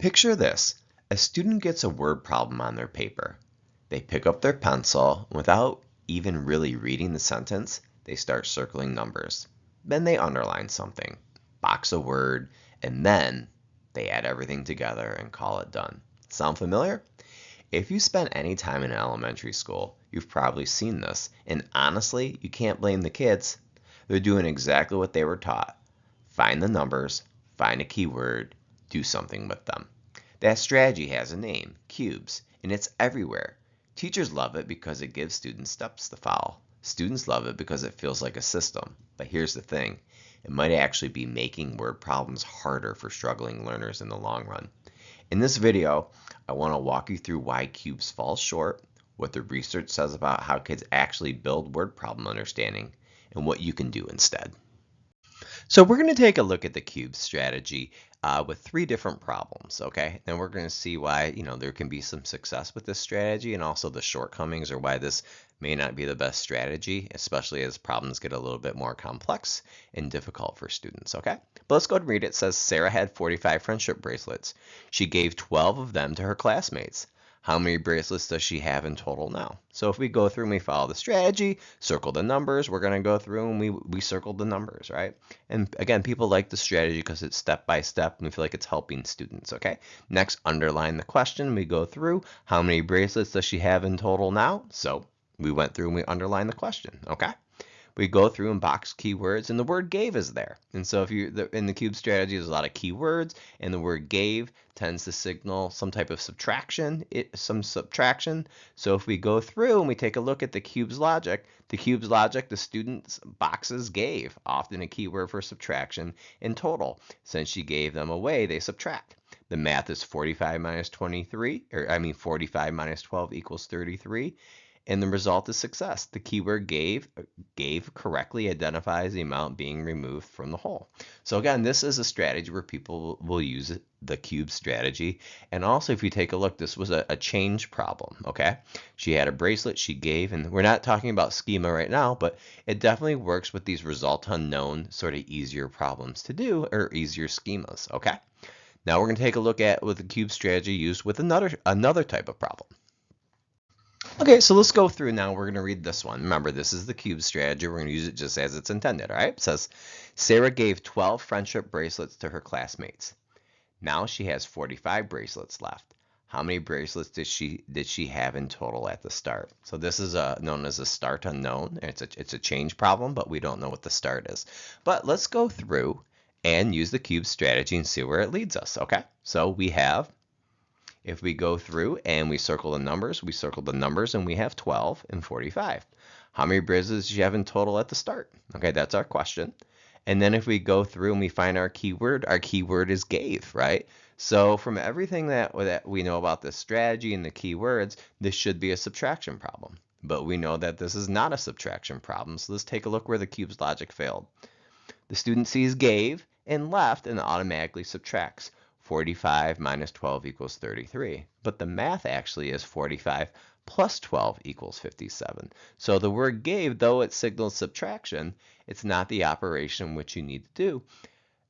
Picture this. A student gets a word problem on their paper. They pick up their pencil, and without even really reading the sentence, they start circling numbers. Then they underline something, box a word, and then they add everything together and call it done. Sound familiar? If you spent any time in elementary school, you've probably seen this, and honestly, you can't blame the kids. They're doing exactly what they were taught. Find the numbers, find a keyword, do something with them. That strategy has a name, cubes, and it's everywhere. Teachers love it because it gives students steps to follow. Students love it because it feels like a system. But here's the thing, it might actually be making word problems harder for struggling learners in the long run. In this video, I want to walk you through why cubes fall short, what the research says about how kids actually build word problem understanding, and what you can do instead. So we're going to take a look at the cube strategy with 3 different problems, okay? And we're going to see why, there can be some success with this strategy and also the shortcomings or why this may not be the best strategy, especially as problems get a little bit more complex and difficult for students, okay? But let's go ahead and read it. It says Sarah had 45 friendship bracelets. She gave 12 of them to her classmates. How many bracelets does she have in total now? So if we go through and we follow the strategy, circle the numbers, we're going to go through and we circled the numbers, right? And again, people like the strategy because it's step by step and we feel like it's helping students, okay? Next, underline the question. We go through, how many bracelets does she have in total now? So we went through and we underlined the question, okay? We go through and box keywords, and the word gave is there. And so if you in the cube strategy, there's a lot of keywords, and the word gave tends to signal some type of subtraction. So if we go through and we take a look at the cube's logic, the student's boxes gave, often a keyword for subtraction, in total. Since she gave them away, they subtract. The math is 45 minus 45 minus 12 equals 33. And the result is success. The keyword gave correctly identifies the amount being removed from the whole. So again, this is a strategy where people will use the cube strategy. And also, if you take a look, this was a change problem, okay? She had a bracelet she gave, and we're not talking about schema right now, but it definitely works with these result unknown, sort of easier problems to do, or easier schemas, okay? Now we're going to take a look at what the cube strategy used with another type of problem. Okay, so let's go through now. We're going to read this one. Remember, this is the cube strategy. We're going to use it just as it's intended, all right? It says, Sarah gave 12 friendship bracelets to her classmates. Now she has 45 bracelets left. How many bracelets did she have in total at the start? So this is known as a start unknown. It's a change problem, but we don't know what the start is. But let's go through and use the cube strategy and see where it leads us, okay? So we have, if we go through and we circle the numbers, and we have 12 and 45. How many bracelets do you have in total at the start? Okay, that's our question. And then if we go through and we find our keyword is gave, right? So from everything that we know about this strategy and the keywords, this should be a subtraction problem. But we know that this is not a subtraction problem. So let's take a look where the cube's logic failed. The student sees gave and left and automatically subtracts. 45 minus 12 equals 33. But the math actually is 45 plus 12 equals 57. So the word gave, though it signals subtraction, it's not the operation which you need to do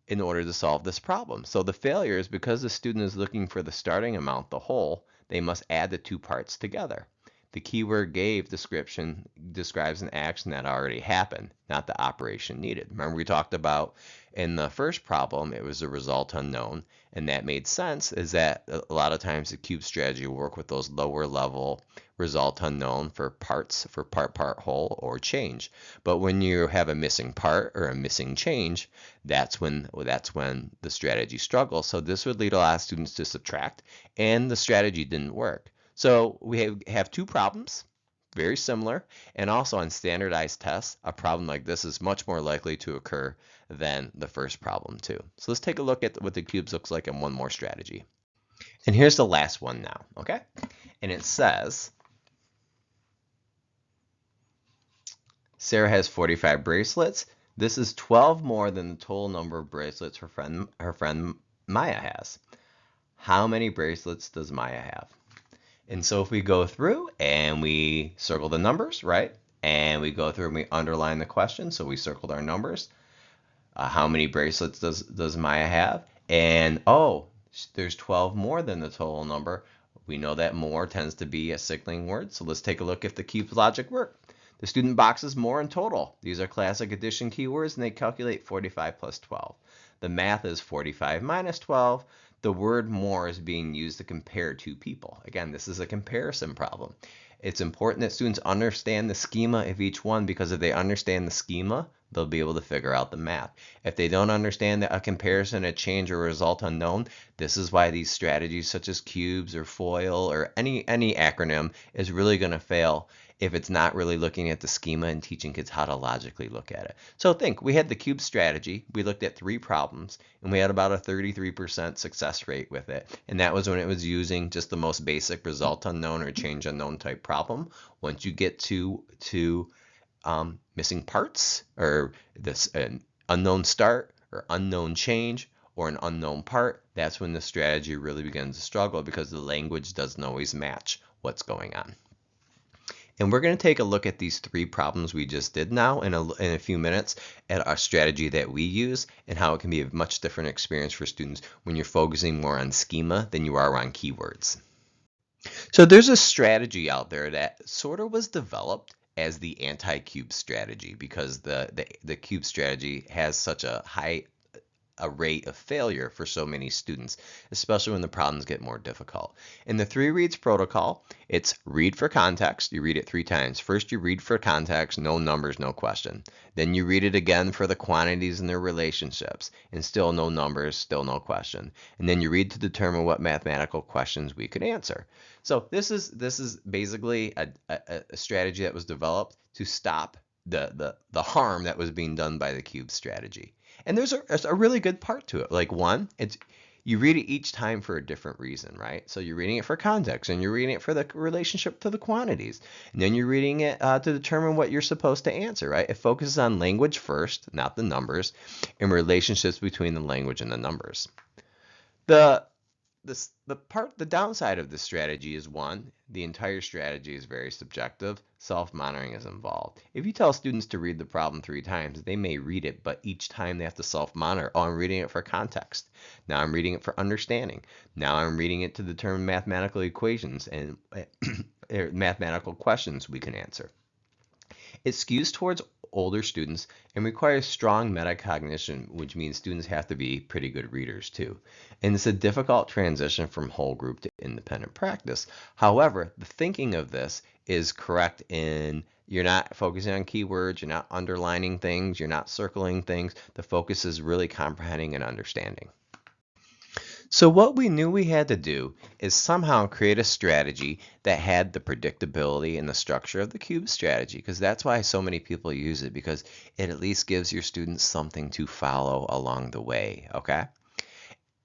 in order to solve this problem. So the failure is because the student is looking for the starting amount, the whole, they must add the two parts together. The keyword gave description describes an action that already happened, not the operation needed. Remember we talked about in the first problem, it was a result unknown, and that made sense is that a lot of times the cube strategy will work with those lower level result unknown for parts, for part, whole, or change. But when you have a missing part or a missing change, that's when the strategy struggles. So this would lead a lot of students to subtract, and the strategy didn't work. So we have 2 problems, very similar, and also on standardized tests, a problem like this is much more likely to occur than the first problem too. So let's take a look at what the cubes looks like in one more strategy. And here's the last one now, okay? And it says, Sarah has 45 bracelets. This is 12 more than the total number of bracelets her friend Maya has. How many bracelets does Maya have? And so if we go through and we circle the numbers, right? And we go through and we underline the question. So we circled our numbers. How many bracelets does Maya have? And oh, There's 12 more than the total number. We know that more tends to be a signaling word, so let's take a look if the cube's logic work. The student boxes more in total. These are classic addition keywords, and they calculate 45 plus 12. The math is 45 minus 12. The word more is being used to compare two people. Again, this is a comparison problem. It's important that students understand the schema of each one, because if they understand the schema, they'll be able to figure out the math. If they don't understand a comparison, a change, or a result unknown, this is why these strategies such as cubes or FOIL or any acronym is really going to fail if it's not really looking at the schema and teaching kids how to logically look at it. So think, we had the cube strategy, we looked at 3 problems, and we had about a 33% success rate with it. And that was when it was using just the most basic result unknown or change unknown type problem. Once you get to missing parts, or this an unknown start or unknown change or an unknown part, that's when the strategy really begins to struggle, because the language doesn't always match what's going on. And we're going to take a look at these 3 problems we just did now in a few minutes at our strategy that we use, and how it can be a much different experience for students when you're focusing more on schema than you are on keywords. So there's a strategy out there that sort of was developed as the anti-cube strategy, because the cube strategy has such a high rate of failure for so many students, especially when the problems get more difficult. In the 3 reads protocol, it's read for context. You read it 3 times. First, you read for context, no numbers, no question. Then you read it again for the quantities and their relationships, and still no numbers, still no question. And then you read to determine what mathematical questions we could answer. So this is basically a strategy that was developed to stop the harm that was being done by the cube strategy. And there's a really good part to it. Like, one, it's you read it each time for a different reason, right? So you're reading it for context, and you're reading it for the relationship to the quantities, and then you're reading it to determine what you're supposed to answer, right? It focuses on language first, not the numbers, and relationships between the language and the numbers. The downside of this strategy is, one, the entire strategy is very subjective. Self-monitoring is involved. If you tell students to read the problem 3 times, they may read it, but each time they have to self-monitor. Oh, I'm reading it for context. Now I'm reading it for understanding. Now I'm reading it to determine mathematical equations and mathematical questions we can answer. It skews towards older students and requires strong metacognition, which means students have to be pretty good readers too. And it's a difficult transition from whole group to independent practice. However, the thinking of this is correct in you're not focusing on keywords, you're not underlining things, you're not circling things. The focus is really comprehending and understanding. So what we knew we had to do is somehow create a strategy that had the predictability and the structure of the cube strategy, because that's why so many people use it, because it at least gives your students something to follow along the way, okay?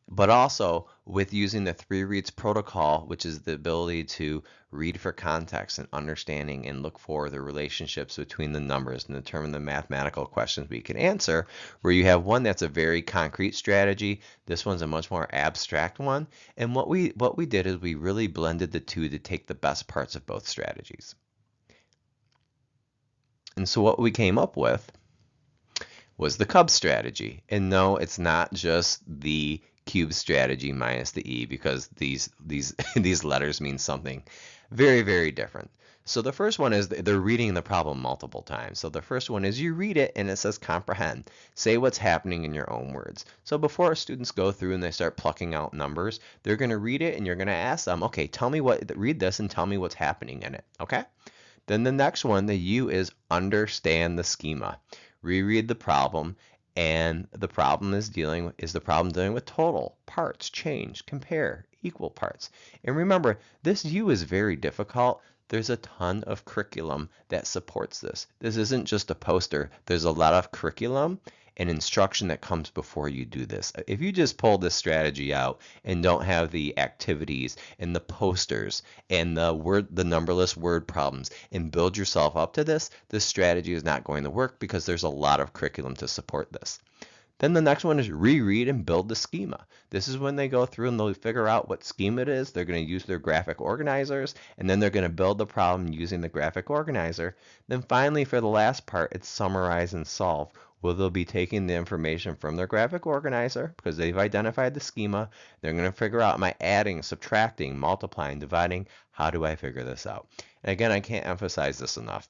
But also with using the 3 reads protocol, which is the ability to read for context and understanding and look for the relationships between the numbers and determine the mathematical questions we can answer, where you have one that's a very concrete strategy, this one's a much more abstract one. And what we did is we really blended the two to take the best parts of both strategies. And so what we came up with was the cub strategy. And no, it's not just the cube strategy minus the E, because these letters mean something very, very different. So the first one is they're reading the problem multiple times. So the first one is you read it and it says comprehend. Say what's happening in your own words. So before students go through and they start plucking out numbers, they're going to read it and you're going to ask them, okay, read this and tell me what's happening in it, okay? Then the next one, the U, is understand the schema. Reread the problem, and the problem is dealing with total, parts, change, compare, equal parts. And remember, this U is very difficult. There's a ton of curriculum that supports this. This isn't just a poster. There's a lot of curriculum and instruction that comes before you do this. If you just pull this strategy out and don't have the activities and the posters and the numberless word problems and build yourself up to this strategy is not going to work, because there's a lot of curriculum to support this. Then the next one is reread and build the schema. This is when they go through and they'll figure out what schema it is. They're going to use their graphic organizers, and then they're going to build the problem using the graphic organizer. Then finally, for the last part, it's summarize and solve, Well, they'll be taking the information from their graphic organizer because they've identified the schema. They're going to figure out, am I adding, subtracting, multiplying, dividing? How do I figure this out? And again, I can't emphasize this enough.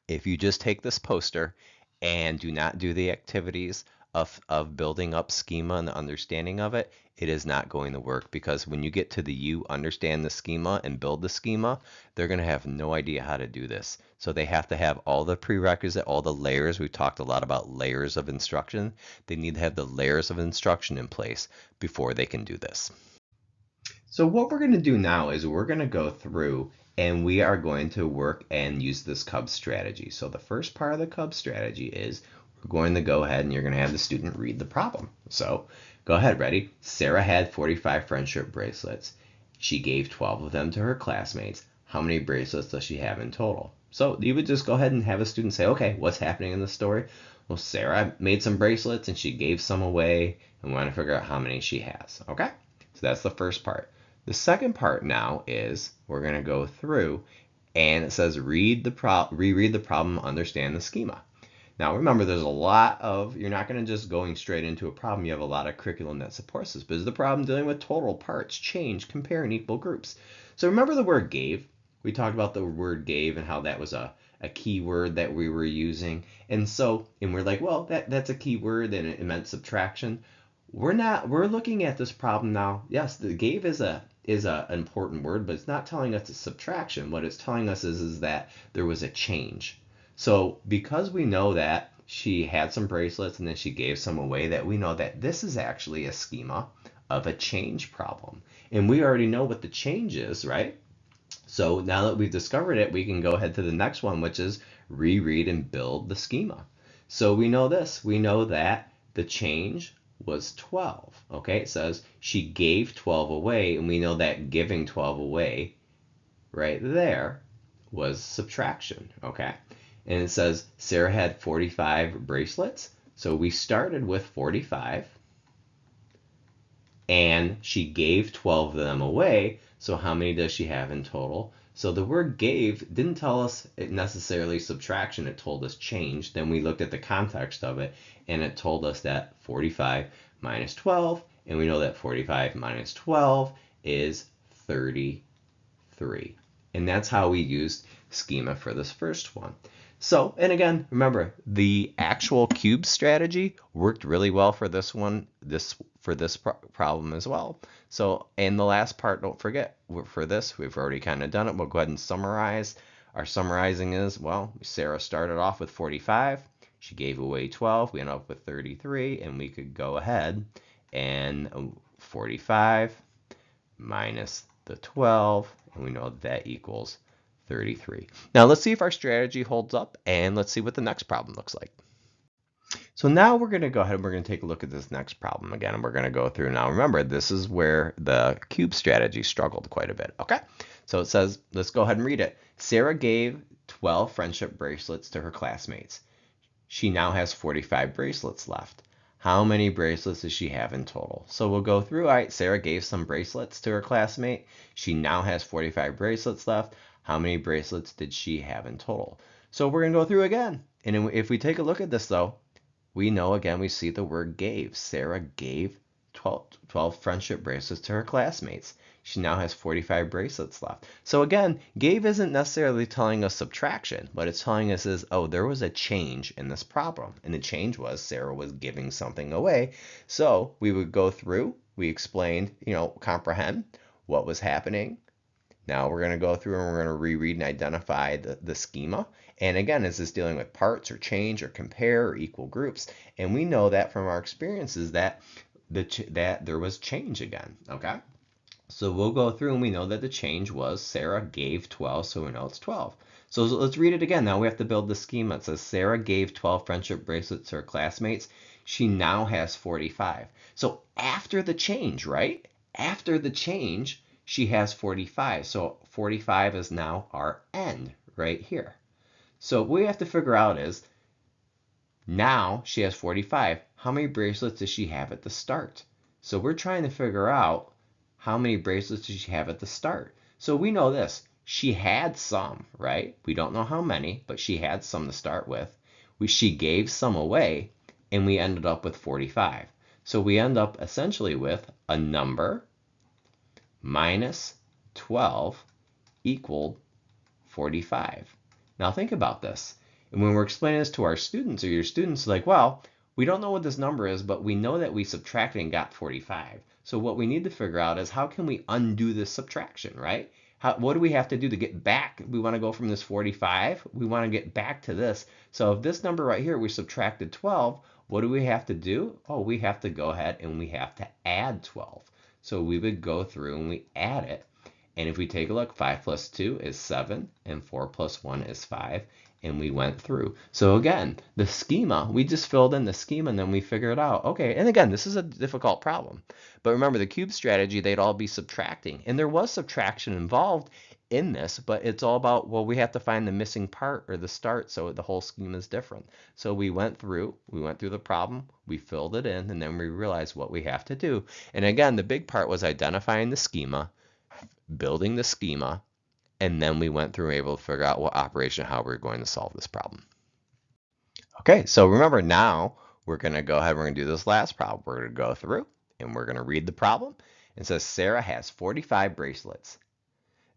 If you just take this poster and do not do the activities of building up schema and the understanding of it, it is not going to work, because when you get to the you understand the schema and build the schema, they're going to have no idea how to do this. So they have to have all the prerequisite, all the layers. We've talked a lot about layers of instruction. They need to have the layers of instruction in place before they can do this. So what we're going to do now is we're going to go through and we are going to work and use this Cub strategy. So the first part of the Cub strategy is we're going to go ahead and you're going to have the student read the problem. So go ahead, ready? Sarah had 45 friendship bracelets. She gave 12 of them to her classmates. How many bracelets does she have in total? So you would just go ahead and have a student say, okay, what's happening in the story? Well, Sarah made some bracelets and she gave some away, and we want to figure out how many she has. Okay? So that's the first part. The second part now is we're going to go through and it says reread the problem, understand the schema. Now remember, there's a lot of, you're not going to just going straight into a problem. You have a lot of curriculum that supports this. But is the problem dealing with total, parts, change, compare, and equal groups? So remember the word gave? We talked about the word gave and how that was a key word that we were using. And we're like, well, that's a key word and it meant subtraction. We're looking at this problem now. Yes, the gave is an important word, but it's not telling us it's subtraction. What it's telling us is that there was a change. So because we know that she had some bracelets and then she gave some away, that we know that this is actually a schema of a change problem. And we already know what the change is, right? So now that we've discovered it, we can go ahead to the next one, which is reread and build the schema. So we know this. We know that the change was 12. Okay, it says she gave 12 away, and we know that giving 12 away right there was subtraction. Okay, and it says Sarah had 45 bracelets. So we started with 45 and she gave 12 of them away. So how many does she have in total? So the word gave didn't tell us necessarily subtraction, it told us change. Then we looked at the context of it and it told us that 45 minus 12, and we know that 45 minus 12 is 33. And that's how we used schema for this first one. So, and again, remember, the actual cube strategy worked really well for this one, for this problem as well. So, and the last part, don't forget, for this, we've already kind of done it. We'll go ahead and summarize. Our summarizing is, well, Sarah started off with 45. She gave away 12. We ended up with 33, and we could go ahead and 45 minus the 12, and we know that equals 33. Now let's see if our strategy holds up, and let's see what the next problem looks like. So now we're going to go ahead and we're going to take a look at this next problem again, and we're going to go through. Now remember, this is where the cube strategy struggled quite a bit. Okay, so it says, let's go ahead and read it. Sarah gave 12 friendship bracelets to her classmates. She now has 45 bracelets left. How many bracelets does she have in total? So we'll go through. All right, Sarah gave some bracelets to her classmate. She now has 45 bracelets left. How many bracelets did she have in total? So we're going to go through again. And if we take a look at this, though, we know, again, we see the word gave. Sarah gave 12 friendship bracelets to her classmates. She now has 45 bracelets left. So again, gave isn't necessarily telling us subtraction. What it's telling us is, oh, there was a change in this problem. And the change was Sarah was giving something away. So we would go through, we explained, comprehend what was happening. Now we're going to go through and we're going to reread and identify the schema. And again, is this dealing with parts or change or compare or equal groups? And we know that from our experiences that there was change again. Okay, so we'll go through and we know that the change was Sarah gave 12, so we know it's 12. So let's read it again. Now we have to build the schema. It says Sarah gave 12 friendship bracelets to her classmates. She now has 45. So after the change, right? After the change, she has 45. So 45 is now our end right here. So what we have to figure out is, now she has 45. How many bracelets does she have at the start? So we're trying to figure out how many bracelets does she have at the start. So we know this. She had some, right? We don't know how many, but she had some to start with. She gave some away, and we ended up with 45. So we end up essentially with a number minus 12 equaled 45. Now think about this. And when we're explaining this to our students, or your students are like, well, we don't know what this number is, but we know that we subtracted and got 45. So what we need to figure out is how can we undo this subtraction, right? What do we have to do to get back? We want to go from this 45. We want to get back to this. So if this number right here, we subtracted 12, what do we have to do? Oh, we have to go ahead and we have to add 12. So we would go through and we add it. And if we take a look, 5 plus 2 is 7, and 4 plus 1 is 5, and we went through. So again, the schema, we just filled in the schema, and then we figured out, okay, and again, this is a difficult problem. But remember, the cube strategy, they'd all be subtracting. And there was subtraction involved in this, but it's all about, well, we have to find the missing part or the start, so the whole schema is different. So we went through the problem, we filled it in, and then we realized what we have to do. And again, the big part was identifying the schema, building the schema, and then we went through and were able to figure out what operation, how we're going to solve this problem. Okay, so remember now we're going to go ahead and we're going to do this last problem. We're going to go through and we're going to read the problem. It says Sarah has 45 bracelets.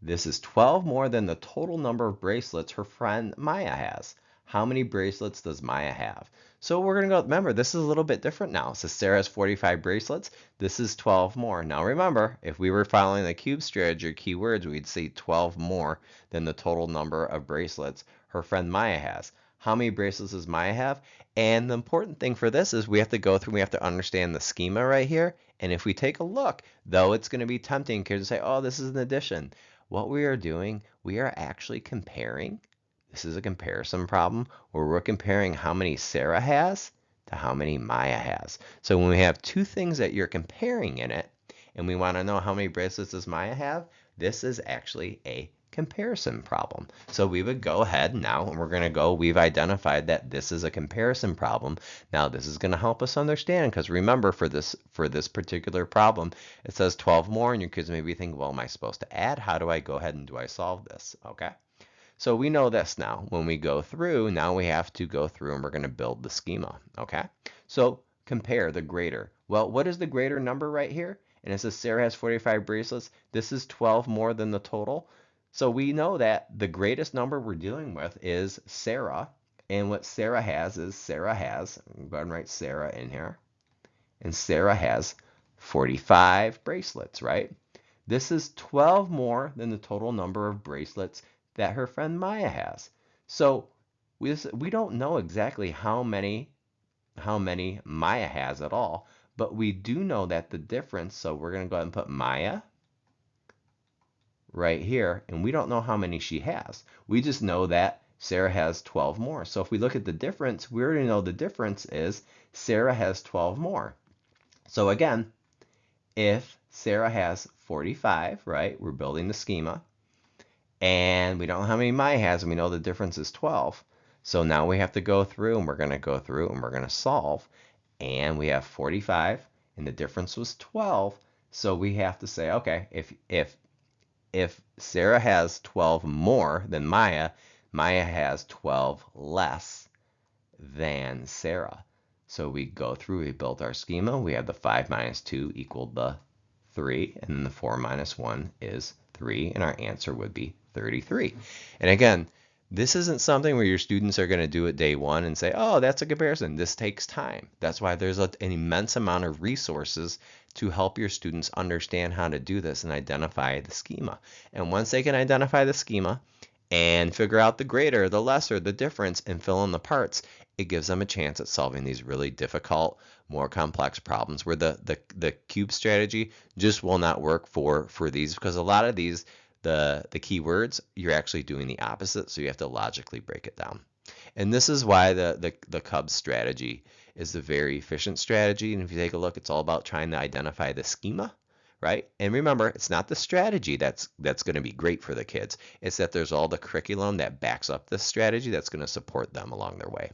This is 12 more than the total number of bracelets her friend Maya has. How many bracelets does Maya have? So we're going to go, remember, this is a little bit different now. So Sarah has 45 bracelets. This is 12 more. Now remember, if we were following the cube strategy or keywords, we'd say 12 more than the total number of bracelets her friend Maya has. How many bracelets does Maya have? And the important thing for this is we have to go through, we have to understand the schema right here. And if we take a look, though it's going to be tempting to say, oh, this is an addition. What we are doing, we are actually comparing. This is a comparison problem where we're comparing how many Sarah has to how many Maya has. So when we have two things that you're comparing in it, and we want to know how many bracelets does Maya have, this is actually a comparison problem. So we would go ahead now and we're going to go, we've identified that this is a comparison problem. Now this is going to help us understand, because remember for this particular problem, it says 12 more, and your kids may be thinking, well, am I supposed to add? How do I go ahead and do I solve this? Okay. So we know this now. When we go through, now we have to go through and we're going to build the schema, okay? So compare the greater. Well, what is the greater number right here? And it says Sarah has 45 bracelets. This is 12 more than the total. So we know that the greatest number we're dealing with is Sarah. And what Sarah has is Sarah has, I'm going to write Sarah in here. And Sarah has 45 bracelets, right? This is 12 more than the total number of bracelets that her friend Maya has. So we don't know exactly how many Maya has at all, but we do know that the difference, so we're going to go ahead and put Maya right here, and we don't know how many she has. We just know that Sarah has 12 more. So if we look at the difference, we already know the difference is Sarah has 12 more. So again, if Sarah has 45, right, we're building the schema, and we don't know how many Maya has, and we know the difference is 12. So now we have to go through, and we're going to go through, and we're going to solve. And we have 45, and the difference was 12. So we have to say, okay, if Sarah has 12 more than Maya, Maya has 12 less than Sarah. So we go through, we built our schema. We have the 5 minus 2 equaled the 3, and then the 4 minus 1 is 3, and our answer would be 33. And again, this isn't something where your students are going to do it day one and say, oh, that's a comparison. This takes time. That's why there's an immense amount of resources to help your students understand how to do this and identify the schema. And once they can identify the schema and figure out the greater, the lesser, the difference, and fill in the parts, it gives them a chance at solving these really difficult, more complex problems where the cube strategy just will not work for these, because a lot of these, the keywords, you're actually doing the opposite, so you have to logically break it down. And this is why the Cub strategy is a very efficient strategy. And if you take a look, it's all about trying to identify the schema, right? And remember, it's not the strategy that's going to be great for the kids. It's that there's all the curriculum that backs up this strategy that's going to support them along their way.